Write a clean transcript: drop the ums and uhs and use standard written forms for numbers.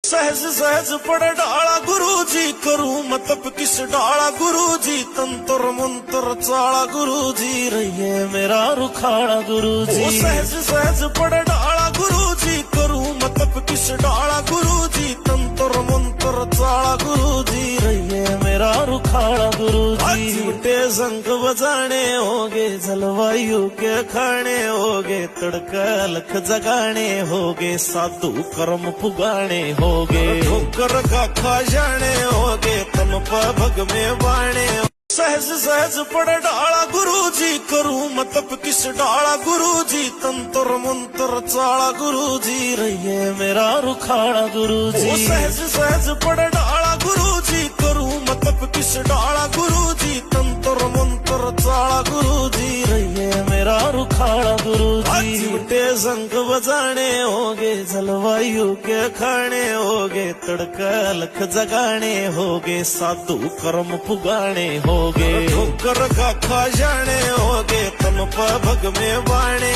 सहज सहज पड़ डाला गुरुजी, करूं मतलब किस डाला गुरुजी, तंत्र मंत्र चाला गुरुजी, रहिए मेरा रुखाड़ा गुरुजी। सहज सहज पड़ डाला गुरुजी, करूं मतलब किस डाला गुरुजी, तंत्र मंत्र चाला गुरुजी, रहिए मेरा रुखाड़ा गुरुजी। झूठे शंख बजाने होगे, जलवायु के खाने होगे, तड़का लख जगाने होगे, साधु कर्म पुगाने होगे, ठोकर का खा जाने होगे, तम पर भग में बाणे। सहज सहज पड़ डाला गुरुजी, करूं मतलब किस डाला गुरुजी, तंत्र मंत्र चाला गुरुजी, रहिए मेरा रुखाड़ा गुरुजी। सहज सहज पड़ डाला गुरुजी, करूं मतलब किस डाला गुरुजी, तंत्र मंत्र चाला गुरुजी, रहिए मेरा रुखाड़ा गुरुजी। झूठे शंख बजाने होगे, जलवायु के खाने होगे, तड़का लख जगाने होगे, साधु कर्म पुगाने होगे, ठोकर का खा जाने होगे, तम पर भग में बाणे।